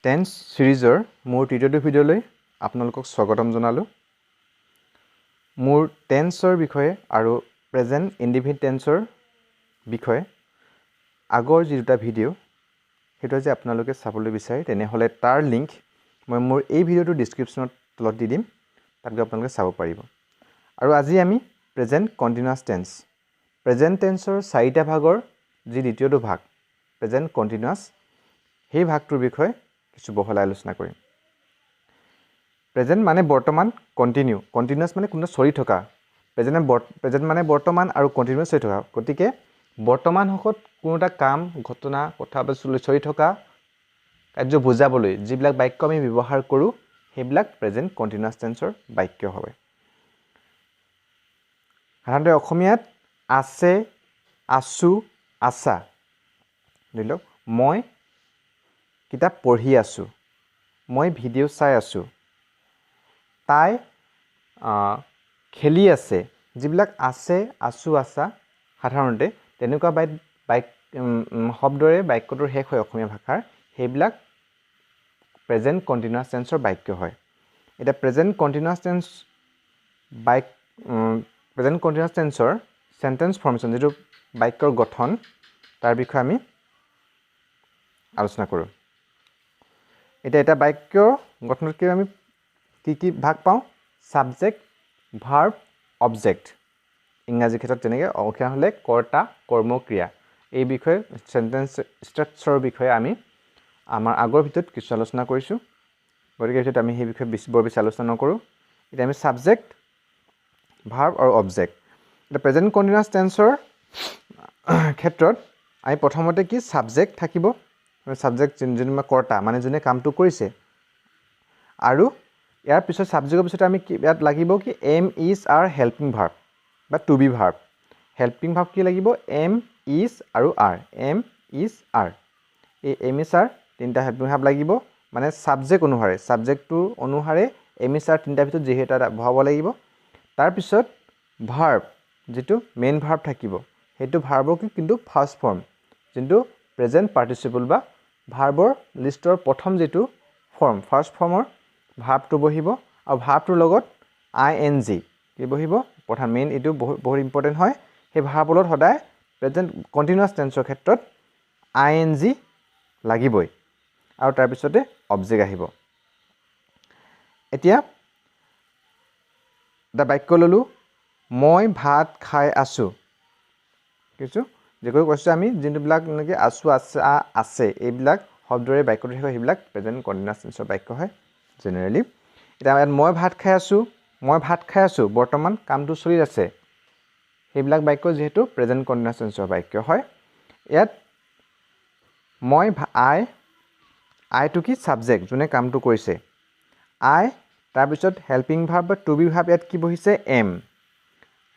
Tense সিৰিজৰ মোৰ তৃতীয়টো ভিডিঅ'লৈ আপোনালোকক স্বাগতম জনালোঁ। মোৰ টেন্সৰ বিষয়ে আৰু প্ৰেজেণ্ট ইনডিফিনিট টেন্সৰ বিষয়ে আগৰ যি দুটা ভিডিঅ' সেইটো যদি আপোনালোকে চাবলৈ বিচাৰে তেনেহ'লে তাৰ লিংক মই মোৰ এই ভিডিঅ'টোৰ ডিছক্ৰিপশ্যনত তলত দি দিম, তাত গৈ আপোনালোকে চাব পাৰিব। আৰু আজি আমি প্ৰেজেণ্ট কণ্টিনিউৱাছ টেন্স, প্ৰেজেণ্ট টেন্সৰ চাৰিটা ভাগৰ যি দ্বিতীয়টো ভাগ প্ৰেজেণ্ট কণ্টিনিউৱাছ, সেই ভাগটোৰ বিষয়ে কিছু বহলাই আলোচনা কৰিম। প্ৰেজেণ্ট মানে বৰ্তমান, কণ্টিনিউৱাছ মানে কোনো চলি থকা, প্ৰেজেণ্ট মানে বৰ্তমান আৰু কণ্টিনিউৱাছ চলি থকা। গতিকে বৰ্তমান সময়ত কোনো এটা কাম, ঘটনা, কথা চলি থকা কাৰ্য বুজাবলৈ যিবিলাক বাক্য আমি ব্যৱহাৰ কৰোঁ সেইবিলাক প্ৰেজেণ্ট কণ্টিনিউৱাছ টেন্সৰ বাক্য হয়। সাধাৰণতে অসমীয়াত আছে, আছোঁ, আছা। ধৰি লওক মই কিতাপ পঢ়ি আছোঁ, মই ভিডিঅ' চাই আছোঁ, তাই খেলি আছে। যিবিলাক আছে, আছোঁ, আছা সাধাৰণতে তেনেকুৱা শব্দৰে বাক্যটোৰ শেষ হয় অসমীয়া ভাষাৰ, সেইবিলাক প্ৰেজেণ্ট কণ্টিনিউৱাছ টেন্সৰ বাক্য হয়। এতিয়া প্ৰেজেণ্ট কণ্টিনিউৱাছ টেন্সৰ চেণ্টেন্স ফৰ্মেশ্যন, যিটো বাক্যৰ গঠন, তাৰ বিষয়ে আমি আলোচনা কৰোঁ। এতিয়া এটা বাক্যৰ গঠনতকৈ আমি কি ভাগ পাওঁ? Subject, verb, object. ইংৰাজী ক্ষেত্ৰত তেনেকৈ, অসমীয়া হ'লে কৰ্তা, কৰ্ম, ক্ৰিয়া। এই বিষয়ে চেণ্টেন্স ষ্ট্ৰাকচাৰৰ বিষয়ে আমি আমাৰ আগৰ ভিডিঅ'ত কিছু আলোচনা কৰিছোঁ। গতিকে ভিডিঅ'ত আমি সেই বিষয়ে বৰ বেছি আলোচনা নকৰোঁ। এতিয়া আমি ছাবজেক্ট, ভাৰ্ব আৰু অবজেক্ট। এতিয়া প্ৰেজেণ্ট কণ্টিনিউৱাছ টেন্সৰ ক্ষেত্ৰত আমি প্ৰথমতে কি ছাবজেক্ট থাকিব। ছাবজেক্ট যোনটো কৰ্তা, মানে যোনে কামটো কৰিছে। আৰু ইয়াৰ পিছত ছাবজেক্টৰ পিছতে আমি ইয়াত লাগিব কি am, is, are, helping verb বা to be verb. Helping verb কি লাগিব? এম, ইজ আৰু আৰ। Am, is, are. এই এম, ইজ, আৰ তিনিটা হেল্পিং ভাৰ্ব লাগিব, মানে ছাবজেক্ট অনুসাৰে, ছাবজেক্টটো অনুসাৰে এম, ইজ, আৰ তিনিটাৰ ভিতৰত যিহেতু এটা বহাব লাগিব। তাৰপিছত ভাৰ্ব, যিটো মেইন ভাৰ্ব থাকিব, সেইটো ভাৰ্বৰ কিন্তু ফাৰ্ষ্ট ফৰ্ম, যোনটো প্ৰেজেণ্ট পাৰ্টিচিপল বা ভাৰ্বৰ লিষ্টৰ প্ৰথম যিটো ফৰ্ম, ফাৰ্ষ্ট ফৰ্মৰ ভাৰ্বটো বহিব। আৰু ভাৰ্বটোৰ লগত ING কি বহিব? প্ৰধান মেইন, এইটো বহুত ইম্পৰ্টেণ্ট হয়। সেই ভাৰ্বৰ লগত সদায় প্ৰেজেণ্ট কণ্টিনিউৱাছ টেন্সৰ ক্ষেত্ৰত ING লাগিবই। আৰু তাৰপিছতে অবজেক্ট আহিব। এতিয়া এটা বাক্য ল'লোঁ, মই ভাত খাই আছোঁ। কিছু যিকৈ কৈছোঁ আমি, যোনবিলাক নেকি আছোঁ, আছে, এইবিলাক শব্দৰে বাক্যটো শেষ হয়, সেইবিলাক প্ৰেজেণ্ট কণ্টিনিউৱাছ টেন্সৰ বাক্য হয় জেনেৰেলি। এতিয়া ইয়াত মই ভাত খাই আছোঁ, মই ভাত খাই আছোঁ, বৰ্তমান কামটো চলি আছে, সেইবিলাক বাক্য যিহেতু প্ৰেজেণ্ট কণ্টিনিউৱাছ টেন্সৰ বাক্য হয়। ইয়াত আইটো কি? ছাবজেক্ট, যোনে কামটো কৰিছে। আই, তাৰপিছত হেল্পিং ভাৰ্ব বা টু বি ভাৰ্ব, ইয়াত কি বহিছে? এম।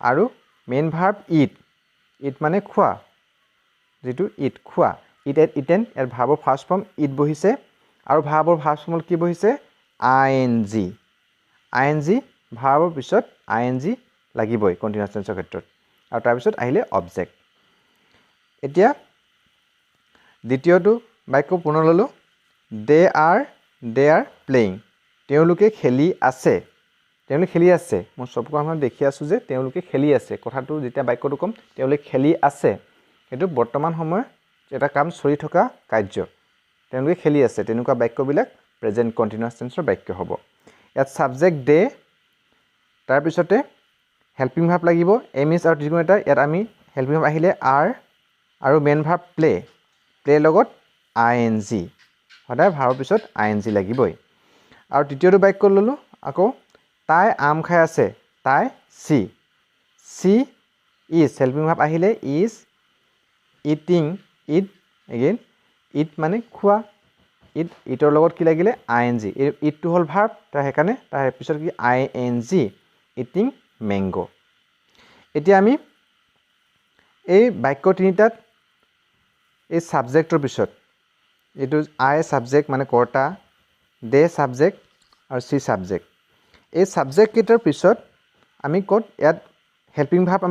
আৰু মেইন ভাৰ্ব ইট, ইট মানে খোৱা, যিটো ইট, খোৱা। ইটেন, ইয়াত ভাৰ্বৰ ফাৰ্ষ্ট ফৰ্ম ইট বহিছে। আৰু ভাৰ্বৰ ফাৰ্ষ্ট ফৰ্মত কি বহিছে? ING। ভাৰ্বৰ পিছত ING লাগিবই কণ্টিনিউৱাছ টেন্সৰ ক্ষেত্ৰত। আৰু তাৰপিছত আহিলে অবজেক্ট। এতিয়া দ্বিতীয়টো বাক্য পুনৰ ল'লোঁ, দে আৰ প্লেয়িং। তেওঁলোকে খেলি আছে। তেওঁলোকে খেলি আছে, মই চকুৰ আগত দেখি আছোঁ যে তেওঁলোকে খেলি আছে। কথাটো যেতিয়া বাক্যটো ক'ম, তেওঁলোকে খেলি আছে, সেইটো বৰ্তমান সময়ত এটা কাম চলি থকা কাৰ্য, তেওঁলোকে খেলি আছে, তেনেকুৱা বাক্যবিলাক প্ৰেজেণ্ট কণ্টিনিউৱাছ টেন্সৰ বাক্য হ'ব। ইয়াত ছাবজেক্ট দে, তাৰপিছতে হেল্পিং ভাৰ্ব লাগিব এম, ইজ, আৰু যিকোনো এটা। ইয়াত আমি হেল্পিং ভাৰ্ব আহিলে আৰ, আৰু মেইন ভাৰ্ব প্লেৰ লগত ING, সদায় ভাৰ্বৰ পিছত ING লাগিবই। আৰু তৃতীয়টো বাক্য ল'লোঁ আকৌ, তাই আম খাই আছে, তাই চি ইজ, হেল্পিং ভাৰ্ব আহিলে ইজ, ইটিং, এগেইন ইট মানে খোৱা, ইটৰ লগত কি লাগিলে? ING। ইটটো হ'ল ভাৰ্ব, সেইকাৰণে তাৰ পিছত কি? ING, eating mango'. এতিয়া আমি এই বাক্য তিনিটাত এই ছাবজেক্টৰ পিছত, এইটো আই ছাবজেক্ট মানে কৰ্তা, দে ছাবজেক্ট আৰু চি ছাবজেক্ট, এই ছাবজেক্টকেইটাৰ পিছত আমি ক'ত ইয়াত হেল্পিং ভাৰ্ব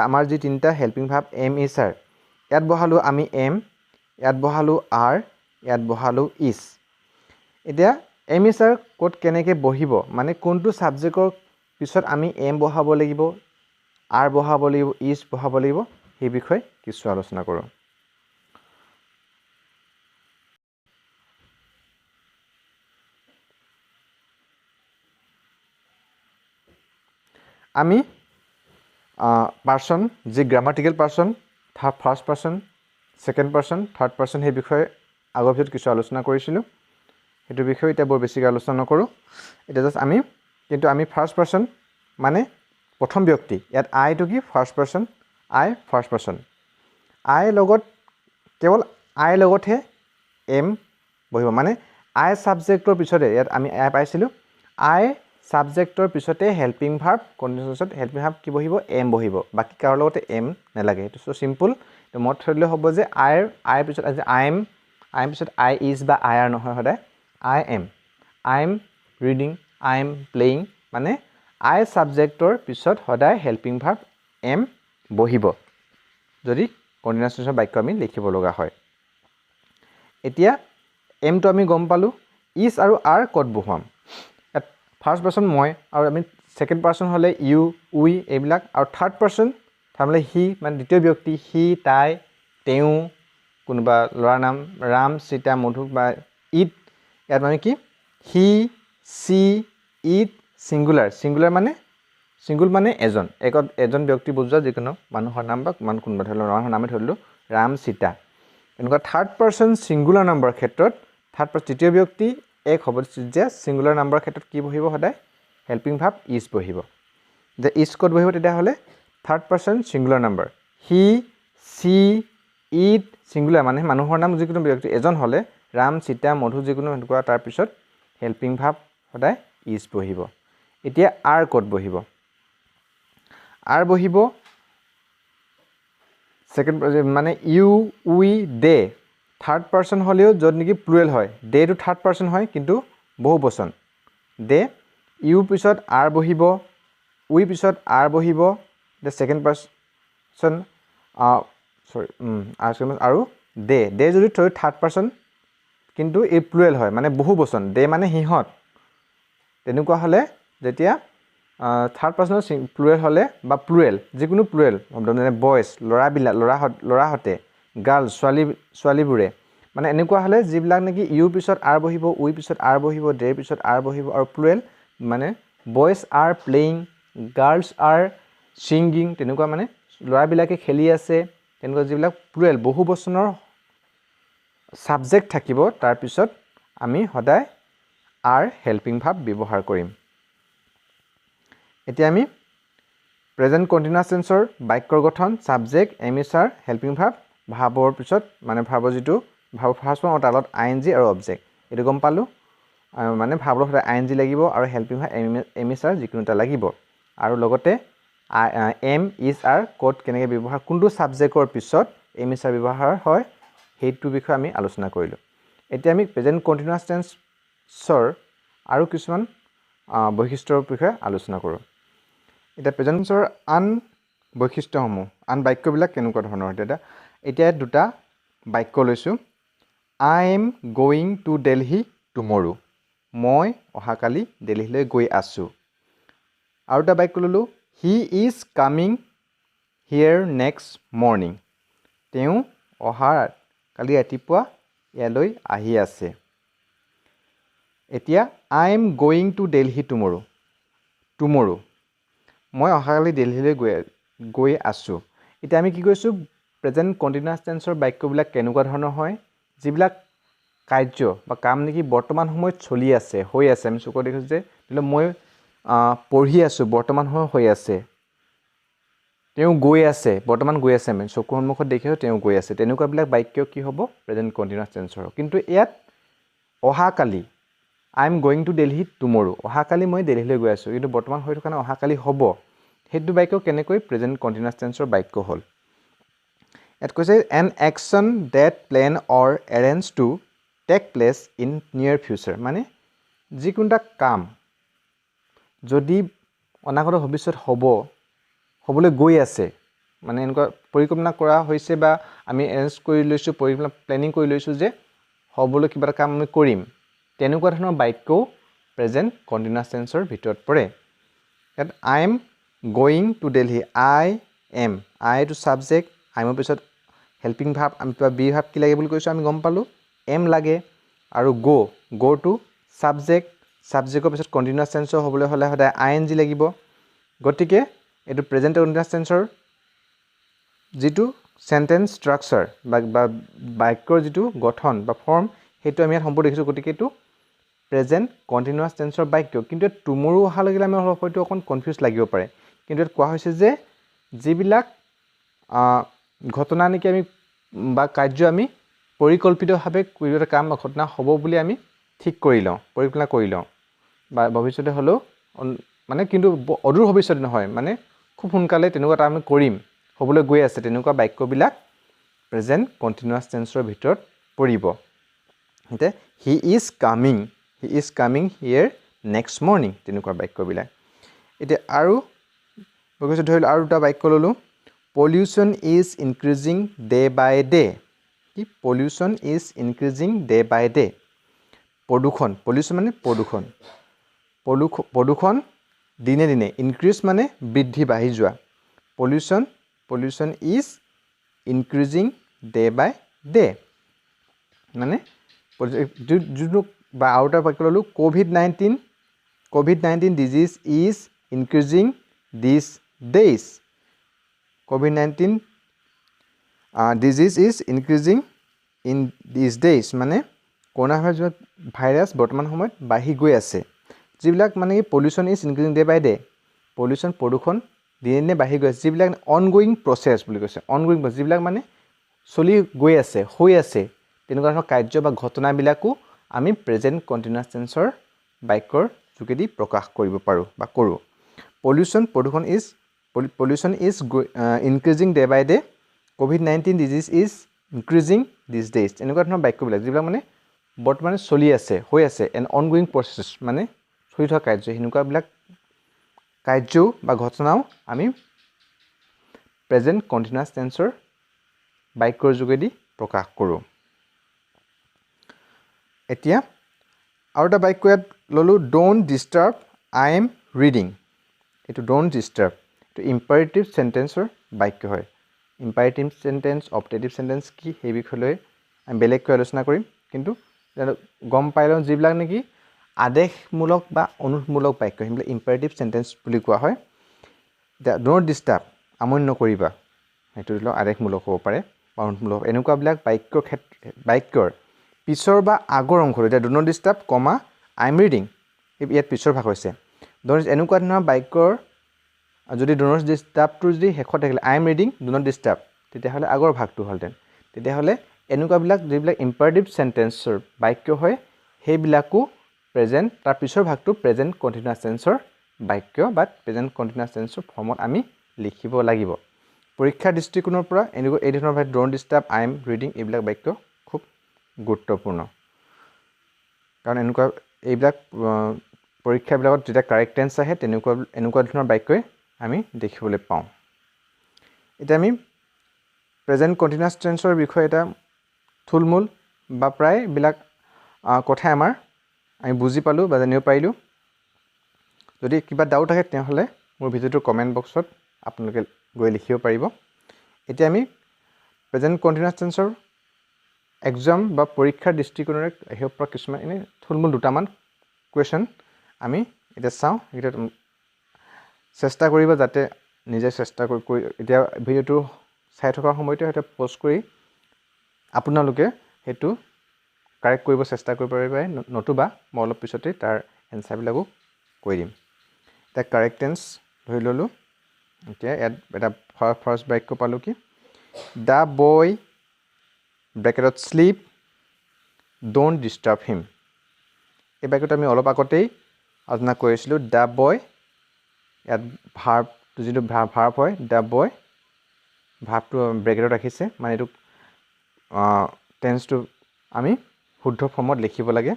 আমাৰ যি তিনিটা helping verb am, is, are, ইয়াত বহালোঁ আমি এম, ইয়াত বহালোঁ আৰ, ইয়াত বহালোঁ ইজ। এতিয়া এম ইজ আৰ ক'ত কেনেকৈ বহিব মানে কোনটো ছাবজেক্টৰ পিছত আমি এম বহাব লাগিব আৰ বহাব লাগিব ইজ বহাব লাগিব সেই বিষয়ে কিছু আলোচনা কৰোঁ আমি পাৰ্চন যি grammatical person first person second person third person সেই বিষয়ে আগৰ ভিডিঅ'ত কিছু আলোচনা কৰিছিলোঁ সেইটো বিষয়ে এতিয়া বৰ বেছিকৈ আলোচনা নকৰোঁ এতিয়া জাষ্ট কিন্তু আমি ফাৰ্ষ্ট পাৰ্চন মানে প্ৰথম ব্যক্তি ইয়াত আইটো কি ফাৰ্ষ্ট পাৰ্চন আই ফাৰ্ষ্ট পাৰ্চন আই লগত কেৱল আই লগতহে এম বহিব মানে আই ছাবজেক্টৰ পিছতে ইয়াত আমি আই পাইছিলোঁ আই ছাবজেক্টৰ পিছতে হেল্পিং ভাৰ্ব কণ্টিনিউছত হেল্পিং ভাৰ্ব কি বহিব এম বহিব বাকী কাৰো লগতে এম নালাগে এইটো চ' চিম্পল মত থৈ দিলে হ'ব যে আইৰ পিছত আজি আই এম পিছত আই ইজ বা আই আৰ নহয় সদায় I am reading I am playing মানে আই ছাবজেক্টৰ পিছত সদায় হেল্পিং ভাৰ্ব এম বহিব যদি কণ্টিনিউৱাছ টেন্সৰ বাক্য আমি লিখিব লগা হয় এতিয়া এমটো আমি গম পালোঁ ইজ আৰু আৰ ক'ত বহুৱাম ফাৰ্ষ্ট পাৰ্চন মই আৰু আমি ছেকেণ্ড পাৰ্চন হ'লে ইউ উই এইবিলাক আৰু থাৰ্ড পাৰ্চন তাৰমানে সি মানে দ্বিতীয় ব্যক্তি সি তাই তেওঁ কোনোবা ল'ৰাৰ নাম ৰাম সীতা মধু বা ইট ইয়াত মানে কি হি চি ইট ছিংগুলাৰ মানে এজন ব্যক্তি বুজোৱা যিকোনো মানুহৰ নাম বা কোনোবা ধৰি লওক মানুহৰ নামে ধৰিলোঁ ৰাম সীতা এনেকুৱা থাৰ্ড পাৰ্চন ছিংগুলাৰ নাম্বাৰৰ ক্ষেত্ৰত তৃতীয় ব্যক্তি এক হ'ব যে ছিংগুলাৰ নাম্বাৰৰ ক্ষেত্ৰত কি বহিব সদায় হেল্পিং ভাৰ্ব ইজ বহিব যে ইজ ক'ত বহিব তেতিয়াহ'লে third person singular number he C it singular মানে মানুহৰ নাম যিকোনো ব্যক্তি এজন হ'লে ৰাম সীতা মধু যিকোনো এনেকুৱা তাৰপিছত হেল্পিং ভাৰ্ব সদায় ইজ বহিব এতিয়া আৰ ক'ত বহিব আৰ বহিব ছেকেণ্ড মানে you we they third person হ'লেও য'ত নেকি প্লুৰেল হয় দেটো থাৰ্ড পাৰ্চন হয় কিন্তু বহু বচন দে ইউ পিছত আৰ বহিব উই পিছত আৰ বহিব দে ছেকেণ্ড পাৰ্চন আৰু দে যদি থাৰ্ড পাৰ্চন কিন্তু এই প্লুৰেল হয় মানে বহু বচন দে মানে সিহঁত তেনেকুৱা হ'লে যেতিয়া থাৰ্ড পাৰ্চনৰ প্লুৰেল হ'লে বা প্লুৰেল যিকোনো প্লুৰেল মানে বয়জ ল'ৰাহঁতে গাৰ্ল ছোৱালীবোৰে মানে এনেকুৱা হ'লে যিবিলাক নেকি ইউৰ পিছত আৰ বহিব উইৰ পিছত আৰ বহিব দেৰ পিছত আৰ বহিব আৰু প্লুৰেল মানে boys R playing girls R singing তেনেকুৱা মানে ল'ৰাবিলাকে খেলি আছে তেনেকুৱা যিবিলাক প্লুৰেল বহু বচনৰ ছাবজেক্ট থাকিব তাৰপিছত আমি সদায় আৰ হেল্পিং ভাৰ্ব ব্যৱহাৰ কৰিম এতিয়া আমি প্ৰেজেণ্ট কণ্টিনিউৱাছ টেন্সৰ বাক্যৰ গঠন subject am is are helping verb ভাৰ্বৰ পিছত মানে ভাৰ্বৰ যিটো ভাৰ্ব ফাৰ্ষ্ট ফৰ্ম তাৰ লগত আই এন জি আৰু অবজেক্ট এইটো গম পালোঁ মানে ভাৰ্বৰ সদায় আই এন জি লাগিব আৰু helping verb am is are যিকোনো এটা লাগিব আৰু লগতে এম ইজ আৰ ক'ত কেনেকৈ ব্যৱহাৰ কোনটো ছাবজেক্টৰ পিছত এম ইজ আৰ ব্যৱহাৰ হয় সেইটো বিষয়ে আমি আলোচনা কৰিলোঁ এতিয়া আমি প্ৰেজেণ্ট কণ্টিনিউৱাছ টেন্সৰ আৰু কিছুমান বৈশিষ্ট্যৰ বিষয়ে আলোচনা কৰোঁ এতিয়া প্ৰেজেণ্ট টেন্সৰ আন বৈশিষ্ট্যসমূহ আন বাক্যবিলাক কেনেকুৱা ধৰণৰ এতিয়া দুটা বাক্য লৈছোঁ I am going to Delhi টুমৰো মই অহাকালি দেলহিলৈ গৈ আছোঁ আৰু এটা বাক্য ল'লোঁ হি is coming here next morning তেওঁ কালি ৰাতিপুৱা ইয়ালৈ আহি আছে এতিয়া I am going to Delhi টুমৰো মই অহাকালি দেলহিলৈ গৈ আছোঁ এতিয়া আমি কি কৈছোঁ প্ৰেজেণ্ট কণ্টিনিউৱাছ টেন্সৰ বাক্যবিলাক কেনেকুৱা ধৰণৰ হয় যিবিলাক কাৰ্য বা কাম নেকি বৰ্তমান সময়ত চলি আছে হৈ আছে আমি চকুত দেখিছোঁ যে ধৰি লওক মই পঢ়ি আছোঁ বৰ্তমান সময় হৈ আছে তেওঁ গৈ আছে বৰ্তমান গৈ আছে আমি চকুৰ সন্মুখত দেখিছোঁ তেওঁ গৈ আছে তেনেকুৱাবিলাক বাক্য কি হ'ব প্ৰেজেণ্ট কণ্টিনিউৱাছ টেন্সৰ কিন্তু ইয়াত অহাকালি I am going to Delhi টুমৰো অহাকালি মই দেলহিলৈ গৈ আছোঁ কিন্তু বৰ্তমান হৈ থকা নাই অহাকালি হ'ব সেইটো বাক্য কেনেকৈ প্ৰেজেণ্ট কণ্টিনিউৱাছ টেন্সৰ বাক্য হ'ল ইয়াত কৈছে an action that plan or arrange to take place in near future মানে যিকোনো এটা কাম যদি অনাগত ভৱিষ্যত হ'বলৈ গৈ আছে মানে এনেকুৱা পৰিকল্পনা কৰা হৈছে বা আমি এৰেঞ্জ কৰি লৈছোঁ প্লেনিং কৰি লৈছোঁ যে হ'বলৈ কিবা এটা কাম আমি কৰিম তেনেকুৱা ধৰণৰ বাক্যও প্ৰেজেণ্ট কণ্টিনিউয়াছ টেন্সৰ ভিতৰত পৰে ইয়াত I am going to Delhi I am I to subject I এমৰ পিছত হেল্পিং ভাৰ্ব আমি বি ভাৰ্ব কি লাগে বুলি কৈছোঁ আমি গম পালোঁ এম লাগে আৰু গ' টু ছাবজেক্টৰ পিছত কণ্টিনিউয়াছ টেন্সৰ হ'বলৈ হ'লে সদায় আই এন জি লাগিব গতিকে এইটো প্ৰেজেণ্ট কণ্টিনিউয়াছ টেন্সৰ যিটো সেন্টেন্স স্ট্ৰাকচাৰ বা বাক্যৰ যিটো গঠন বা ফৰ্ম সেইটো আমি ইয়াত সম্পূৰ্ণ দেখিছোঁ গতিকে এইটো প্ৰেজেণ্ট কণ্টিনিউয়াছ টেন্সৰ বাক্য কিন্তু টুমৰো অহা লাগিলে আমি হয়তো অকণ কনফিউজ লাগিব পাৰে কিন্তু ইয়াত কোৱা হৈছে যে যিবিলাক ঘটনা নেকি আমি বা কাৰ্য আমি পৰিকল্পিতভাৱে কৰিব এটা কাম বা ঘটনা হ'ব বুলি আমি ঠিক কৰি লওঁ পৰিকল্পনা কৰি লওঁ বা ভৱিষ্যতে হ'লেও মানে কিন্তু অদূৰ ভৱিষ্যতে নহয় মানে খুব সোনকালে তেনেকুৱা এটা আমি কৰিম হ'বলৈ গৈ আছে তেনেকুৱা বাক্যবিলাক প্ৰেজেণ্ট কণ্টিনিউয়াছ টেন্সৰ ভিতৰত পৰিব এতিয়া he is coming here next morning তেনেকুৱা বাক্যবিলাক এতিয়া আৰু কৈছোঁ ধৰি লওক আৰু দুটা বাক্য ল'লোঁ pollution is increasing day by day কি pollution is increasing day by day pollution মানে প্ৰদূষণ দিনে দিনে ইনক্ৰিজ মানে বৃদ্ধি বাঢ়ি যোৱা pollution is increasing day by day মানে যোনটো বা আৰু এটা বাক্য ল'লোঁ COVID-19 disease is increasing this days COVID-19 disease is increasing in these days মানে কৰোণা ভাইৰাছ বৰ্তমান সময়ত বাঢ়ি গৈ আছে যিবিলাক মানে কি pollution is increasing day by day প্ৰদূষণ দিনে দিনে বাঢ়ি গৈ আছে যিবিলাক অনগোয়িং প্ৰচেছ বুলি কৈছে যিবিলাক মানে চলি গৈ আছে হৈ আছে তেনেকুৱা ধৰণৰ কাৰ্য বা ঘটনাবিলাকো আমি প্ৰেজেণ্ট কণ্টিনিউয়াছ টেন্সৰ বাক্যৰ যোগেদি প্ৰকাশ কৰিব পাৰোঁ বা কৰোঁ প্ৰদূষণ is increasing day by day COVID-19 disease is increasing this days এনেকুৱা ধৰণৰ বাক্যবিলাক যিবিলাক মানে বৰ্তমানে চলি আছে হৈ আছে এন অনগোয়িং প্ৰচেছ মানে চলি থকা কাৰ্য সেনেকুৱাবিলাক কাৰ্যও বা ঘটনাও আমি প্ৰেজেণ্ট কণ্টিনিউয়াছ টেন্সৰ বাক্যৰ যোগেদি প্ৰকাশ কৰোঁ এতিয়া আৰু এটা বাক্য ইয়াত ল'লোঁ don't disturb I am reading এইটো ডোণ্ট ডিষ্টাৰ্ব এইটো ইম্পাৰেটিভ চেণ্টেন্সৰ বাক্য হয় ইম্পাৰেটিভ চেণ্টেন্স অপটেটিভ চেণ্টেন্স কি সেই বিষয়লৈ আমি বেলেগকৈ আলোচনা কৰিম কিন্তু গম পাই লওঁ যিবিলাক নেকি আদেশমূলক বা অনুৰোধমূলক বাক্য সেইবিলাক ইম্পাৰেটিভ চেণ্টেন্স বুলি কোৱা হয় এতিয়া ডোণ্ট ডিষ্টাৰ্ব আমনি নকৰিবা সেইটো ধৰি লওক আদেশমূলক হ'ব পাৰে বা অনুৰোধমূলক এনেকুৱাবিলাক বাক্যৰ পিছৰ বা আগৰ অংশটো এতিয়া don't disturb comma I am reading ইয়াত পিছৰ ভাগ হৈছে এনেকুৱা ধৰণৰ বাক্যৰ যদি ডোণ্ট ডিষ্টাৰ্বটো যদি শেষত থাকিলে I am reading don't disturb তেতিয়াহ'লে আগৰ ভাগটো হ'লহেঁতেন তেতিয়াহ'লে এনেকুৱাবিলাক যিবিলাক ইম্পাৰেটিভ চেণ্টেন্সৰ বাক্য হয় সেইবিলাকো প্ৰেজেণ্ট তাৰ পিছৰ ভাগটো প্ৰেজেণ্ট কণ্টিনিউয়াছ টেন্সৰ বাক্য বা প্ৰেজেণ্ট কণ্টিনিউয়াছ টেন্সৰ ফৰ্মত আমি লিখিব লাগিব পৰীক্ষাৰ দৃষ্টিকোণৰ পৰা এই ধৰণৰ don't disturb I am reading এইবিলাক বাক্য খুব গুৰুত্বপূৰ্ণ কাৰণ এইবিলাক পৰীক্ষাবিলাকত যেতিয়া কাৰেক্ট টেন্স আহে এনেকুৱা ধৰণৰ বাক্যই আমি দেখিবলৈ পাওঁ এতিয়া আমি প্ৰেজেণ্ট কণ্টিনিউয়াছ টেন্সৰ বিষয়ে এটা থুলমূল বা প্ৰায়বিলাক কথাই আমি বুজি পালোঁ বা জানিব পাৰিলোঁ যদি কিবা ডাউট আহে তেতিয়াহ'লে মোৰ ভিডিঅ'টোৰ কমেণ্ট বক্সত আপোনালোকে গৈ লিখিব পাৰিব এতিয়া আমি প্ৰেজেণ্ট কণ্টিনিউয়াছ টেন্সৰ এক্সাম বা পৰীক্ষাৰ দৃষ্টিকোণেৰে আহিব পৰা কিছুমান এনেই থুলমূল দুটামান কুৱেশ্যন আমি এতিয়া চাওঁ এতিয়া চেষ্টা কৰিব যাতে নিজে চেষ্টা কৰি এতিয়া ভিডিঅ'টো চাই থকাৰ সময়তে হয়তো প'জ কৰি আপোনালোকে সেইটো কাৰেক্ট কৰিব চেষ্টা কৰিব পাৰিব নতুবা মই অলপ পিছতেই তাৰ এনচাৰবিলাকো কৈ দিম এতিয়া কাৰেক্ট টেন্স ধৰি ল'লোঁ এতিয়া ইয়াত এটা ফাৰ্ষ্ট বাক্য পালোঁ কি the boy ব্ৰেকেটত slip don't disturb হিম এই বাক্যটো আমি অলপ আগতেই আলোচনা কৰিছিলোঁ দ্য বয় ইয়াত ভাৰ্বটো যিটো ভাৰ্ব হয় দ্য বয় ভাৰ্বটো ব্ৰেকেটত ৰাখিছে মানে এইটো টেন্সটো আমি শুদ্ধ ফৰ্মত লিখিব লাগে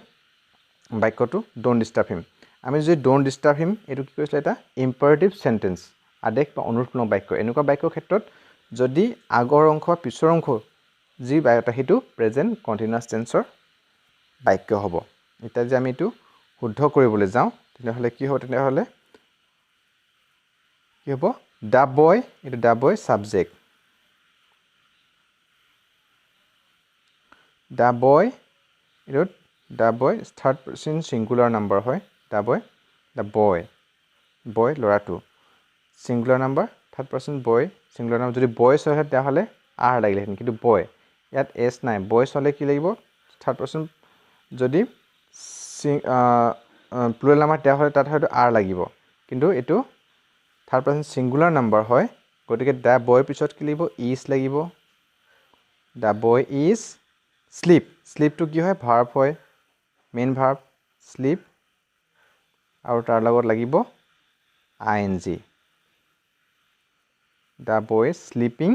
বাক্যটো ডোণ্ট ডিষ্টাৰ্ব হিম আমি যদি ডোণ্ট ডিষ্টাৰ্ব হিম এইটো কি কৈছিলে এটা ইম্পাৰেটিভ চেণ্টেন্স আদেশ বা অনুৰোধমূলক বাক্য এনেকুৱা বাক্যৰ ক্ষেত্ৰত যদি আগৰ অংশ পিছৰ অংশ যি বাক্য সেইটো প্ৰেজেণ্ট কণ্টিনিউয়াছ টেন্সৰ বাক্য হ'ব এতিয়া যে আমি এইটো শুদ্ধ কৰিবলৈ যাওঁ তেনেহ'লে কি হ'ব তেনেহ'লে কি হ'ব দ্য বয় এইটো the boy subject the boy এইটো the boy third person singular number হয় দ্য বয় বয় ল'ৰাটো singular number third person boy singular number যদি বয়ছ হয় তেতিয়াহ'লে আৰ লাগিলেহেঁতেন কিন্তু বয় ইয়াত এছ নাই বয়ছ হ'লে কি লাগিব থাৰ্ড পাৰ্চন যদি প্লুৰেল নাম্বাৰ তেতিয়াহ'লে তাত হয়তো আৰ লাগিব কিন্তু এইটো থাৰ্ড পাৰ্চন ছিংগুলাৰ নাম্বাৰ হয় গতিকে দ্য বয়ৰ পিছত কি লাগিব ইজ লাগিব দ্য বয় ইজ শ্লিপ শ্লিপটো কি হয় ভাৰ্ব হয় মেইন ভাৰ্ব শ্লিপ আৰু তাৰ লগত লাগিব ING the boy sleeping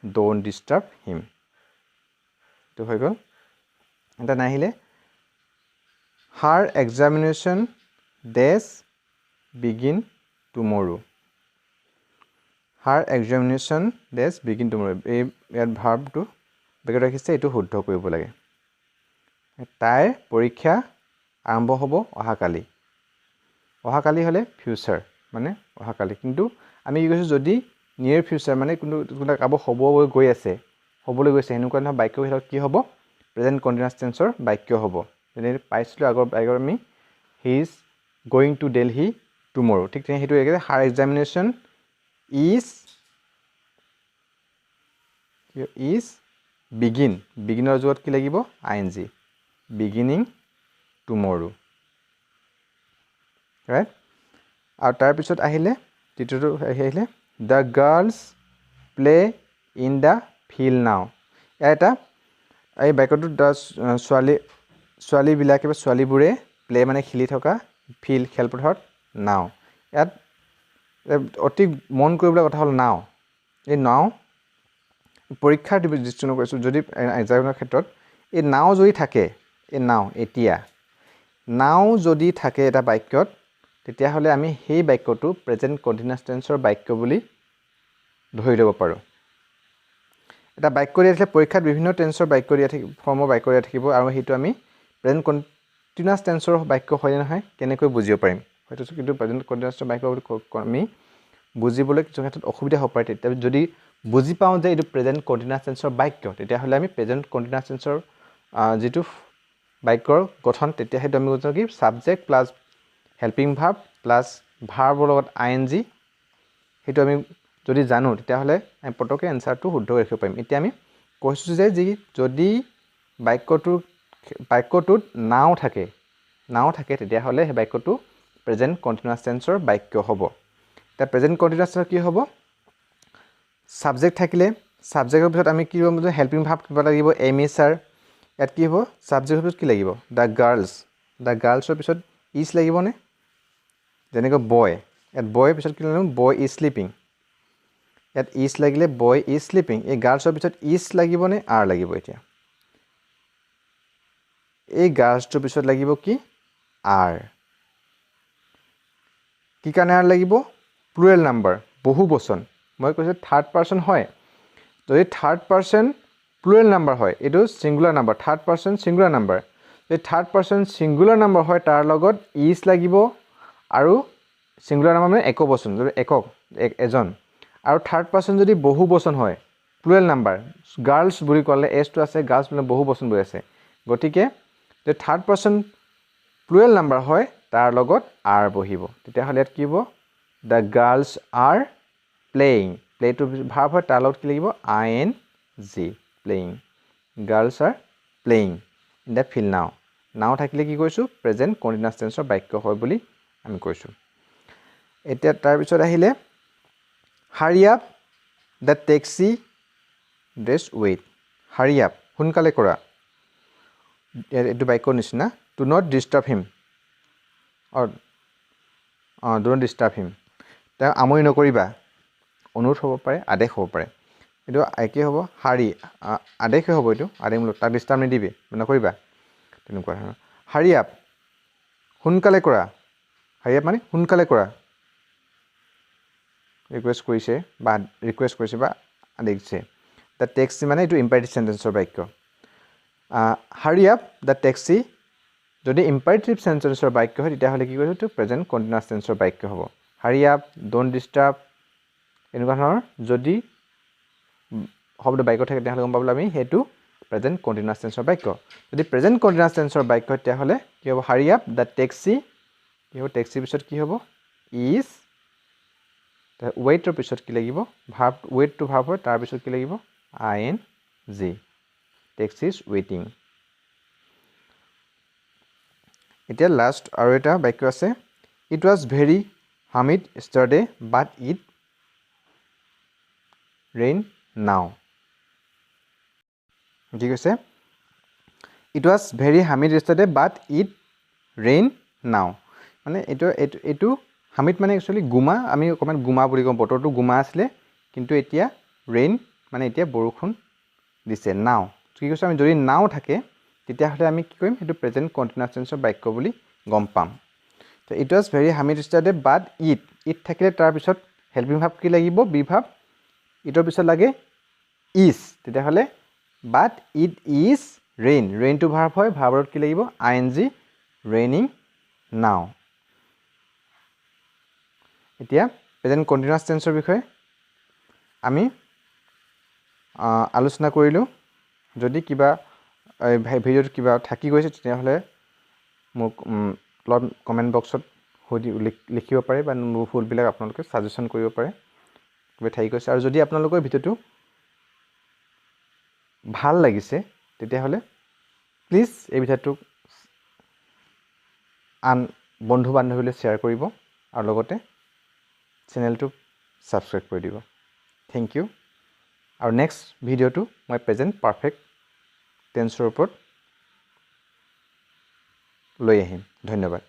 don't disturb him এইটো হৈ গ'ল এটা নাহিলে her examination days begin tomorrow her examination days begin tomorrow এই ইয়াত ভাৰ্বটো বেগত ৰাখিছে এইটো শুদ্ধ কৰিব লাগে তাইৰ পৰীক্ষা আৰম্ভ হ'ব অহাকালি অহাকালি হ'লে ফিউচাৰ মানে অহাকালি কিন্তু আমি কি কৈছোঁ যদি নিয়েৰ ফিউচাৰ মানে কোনোবা কাৰোবাৰ হ'বলৈ গৈ আছে হ'বলৈ গৈছে সেনেকুৱা ধৰণৰ বাক্যৰ ভিতৰত কি হ'ব প্ৰেজেণ্ট কণ্টিনিউৱাছ টেন্সৰ বাক্য হ'ব যেনে পাইছিলোঁ আগৰ আমি he is going to Delhi টুমৰো ঠিক তেনে সেইটো একে হাৰ এক্সামিনেশ্যন ইজ বিগিনৰ য'ত কি লাগিব ING বিগিনিং টুমৰো ৰাইট আৰু তাৰপিছত আহিলে দ্বিতীয়টো আহিলে the girls play in the field now ইয়াৰ এটা এই বাক্যটোত দ্য ছোৱালীবিলাকে বা ছোৱালীবোৰে প্লে মানে খেলি থকা ফিল্ড খেলপথাৰত নাও ইয়াত অতি মন কৰিবলৈ কথা হ'ল নাও এই নাও পৰীক্ষাৰ দৃষ্টিকোণত কৈছোঁ যদি এক্সামৰ ক্ষেত্ৰত এই নাও যদি থাকে এই নাও এতিয়া নাও যদি থাকে এটা বাক্যত তেতিয়াহ'লে আমি সেই বাক্যটো প্ৰেজেণ্ট কণ্টিনিউৱাছ টেন্সৰ বাক্য বুলি ধৰি ল'ব পাৰোঁ এটা বাক্য দিয়া থাকিলে পৰীক্ষাত বিভিন্ন টেন্সৰ বাক্য দিয়া থাকিব ফৰ্মৰ বাক্য দিয়া থাকিব আৰু সেইটো আমি প্ৰেজেণ্ট কণ্টিনিউৱাছ টেন্সৰ বাক্য হয়নে নহয় কেনেকৈ বুজিব পাৰিম হয়তো কিন্তু প্ৰেজেণ্ট কণ্টিনিউৱাছ বাক্য বুলি আমি বুজিবলৈ কিছু ক্ষেত্ৰত অসুবিধা হ'ব পাৰে তেতিয়া যদি বুজি পাওঁ যে এইটো প্ৰেজেণ্ট কণ্টিনিউৱাছ টেন্সৰ বাক্য তেতিয়াহ'লে আমি প্ৰেজেণ্ট কণ্টিনিউৱাছ টেন্সৰ যিটো বাক্যৰ গঠন তেতিয়া সেইটো আমি বুজো কি subject plus helping verb plus ভাৰ্বৰ লগত ING সেইটো আমি যদি জানো তেতিয়াহ'লে আমি পটককৈ এনচাৰটো শুদ্ধ ৰাখিব পাৰিম এতিয়া আমি কৈছোঁ যে যদি বাক্যটোত নাও থাকে তেতিয়াহ'লে সেই বাক্যটো প্ৰেজেণ্ট কণ্টিনিউৱাছ টেন্সৰ বাক্য হ'ব এতিয়া প্ৰেজেণ্ট কণ্টিনিউৱাছ টেন্সৰ কি হ'ব ছাবজেক্ট থাকিলে ছাবজেক্টৰ পিছত আমি কি হ'ব হেল্পিং ভাৰ্ব কিবা লাগিব SR ইয়াত কি হ'ব ছাবজেক্টৰ পিছত কি লাগিব দ্য গাৰ্লছৰ পিছত ইজ লাগিবনে যেনেকৈ বয় ইয়াত বয়ৰ পিছত কি লাগিব বয় ইজ শ্লিপিং ইয়াত ইজ লাগিলে বয় ইজ শ্লিপিং এই গাৰ্লছৰ পিছত ইজ লাগিবনে আৰ লাগিব এতিয়া এই গাৰ্লছটোৰ পিছত লাগিব কি আৰ কি কাৰণে আৰ লাগিব প্লুৰেল নাম্বাৰ বহু বচন মই কৈছোঁ থাৰ্ড পাৰ্চন হয় যদি থাৰ্ড পাৰ্চন প্লুৰেল নাম্বাৰ হয় এইটো singular number third person singular number যদি থাৰ্ড পাৰ্চন ছিংগুলাৰ নাম্বাৰ হয় তাৰ লগত ইজ লাগিব আৰু ছিংগুলাৰ নাম্বাৰ মানে একক বচন যদি এজন আৰু থাৰ্ড পাৰ্চন যদি বহু বচন হয় প্লুৰেল নাম্বাৰ গাৰ্লছ বুলি ক'লে এছটো আছে গাৰ্লছ মানে বহু বচন বুলি আছে গতিকে যদি থাৰ্ড পাৰ্চন প্লুৰেল নাম্বাৰ হয় তাৰ লগত আৰ বহিব তেতিয়াহ'লে ইয়াত কি হ'ব the girls R playing Plato verb হয় তাৰ লগত কি লাগিব ING playing girls R playing in the field নাও থাকিলে কি কৈছোঁ প্ৰেজেণ্ট কণ্টিনিউৱাছ টেন্সৰ বাক্য হয় বুলি আমি কৈছোঁ এতিয়া তাৰপিছত আহিলে hurry up the taxi dress wait hurry up সোনকালে কৰা এইটো বাক্যৰ নিচিনা do not disturb him do not disturb him তেওঁ আমনি নকৰিবা অনুৰোধ হ'ব পাৰে আদেশ হ'ব পাৰে এইটো একেই হ'ব হাৰি আদেশে হ'ব এইটো আদেশমূলক তাক ডিষ্টাৰ্ব নিদিবি নকৰিবা তেনেকুৱা ধৰণৰ হাৰি আপ সোনকালে কৰা হাৰি আপ মানে সোনকালে কৰা ৰিকুৱেষ্ট কৰিছে বা আদেশ দিছে দ্য টেক্সি মানে এইটো ইম্পাৰেটিভ চেণ্টেন্সৰ বাক্য হাৰি আপ দ্য টেক্সি যদি ইম্পাৰেটিভ সেন্টেন্সৰ বাক্য হয় তেতিয়াহ'লে কি কৰিব এইটো প্ৰেজেন্ট কন্টিনিউয়াছ টেন্সৰ বাক্য হ'ব হাৰি আপ ডোন্ট ডিস্টাৰ্ব এনেকুৱা ধৰণৰ যদি শব্দ বাক্য থাকে তেতিয়াহ'লে গম পাবলৈ আমি সেইটো প্ৰেজেন্ট কন্টিনিউয়াছ টেন্সৰ বাক্য যদি প্ৰেজেন্ট কন্টিনিউয়াছ টেন্সৰ বাক্য হয় তেতিয়াহ'লে কি হ'ব হাৰি আপ দ্য টেক্সি কি হ'ব টেক্সিৰ পিছত কি হ'ব ইজ ৱেইটৰ পিছত কি লাগিব ভাৰ্ব ৱেইট টু ভাৰ্ব হয় তাৰ পিছত কি লাগিব ing টেক্সি ইজ ৱেইটিং এতিয়া লাষ্ট আৰু এটা বাক্য আছে it was very humid yesterday but it rain now ঠিক আছে it was very humid yesterday but it rain now মানে এইটো হামিদ মানে একচুৱেলি গুমা আমি অকণমান গুমা বুলি কওঁ বতৰটো গুমা আছিলে কিন্তু এতিয়া ৰেইন মানে এতিয়া বৰষুণ দিছে নাও কি কৈছে আমি যদি নাও থাকে তেতিয়াহ'লে আমি কি কৰিম সেইটো প্ৰেজেন্ট কন্টিনিউয়াছ টেন্সৰ বাক্য বুলি গম পাম তো it was very humid yesterday but it থাকিলে তাৰপিছত হেল্পিং ভাৰ্ব কি লাগিব বি ভাৰ্ব ইটৰ পিছত লাগে ইজ তেতিয়াহ'লে বাট ইট ইজ ৰেইনটো ভাৰ্ব হয় ভাৰ্বত কি লাগিব ing ৰেইনিং নাও এতিয়া প্ৰেজেন্ট কন্টিনিউয়াছ টেন্সৰ বিষয়ে আমি আলোচনা কৰিলোঁ যদি কিবা ভিডিঅ'ত কিবা থাকি গৈছে তেতিয়াহ'লে মোক তলত কমেণ্ট বক্সত লিখিব পাৰে বা মোৰ ভুলবিলাক আপোনালোকে ছাজেশ্যন কৰিব পাৰে কিবা থাকি গৈছে আৰু যদি আপোনালোকৰ ভিডিঅ'টো ভাল লাগিছে তেতিয়াহ'লে প্লিজ এই ভিডিঅ'টোক আন বন্ধু বান্ধৱীলৈ শ্বেয়াৰ কৰিব আৰু লগতে চেনেলটো ছাবস্ক্ৰাইব কৰি দিব থেংক ইউ আৰু নেক্সট ভিডিঅ'টো মই প্ৰেজেন্ট পাৰফেক্ট টেন্সৰ ওপৰত লৈ আহিম ধন্যবাদ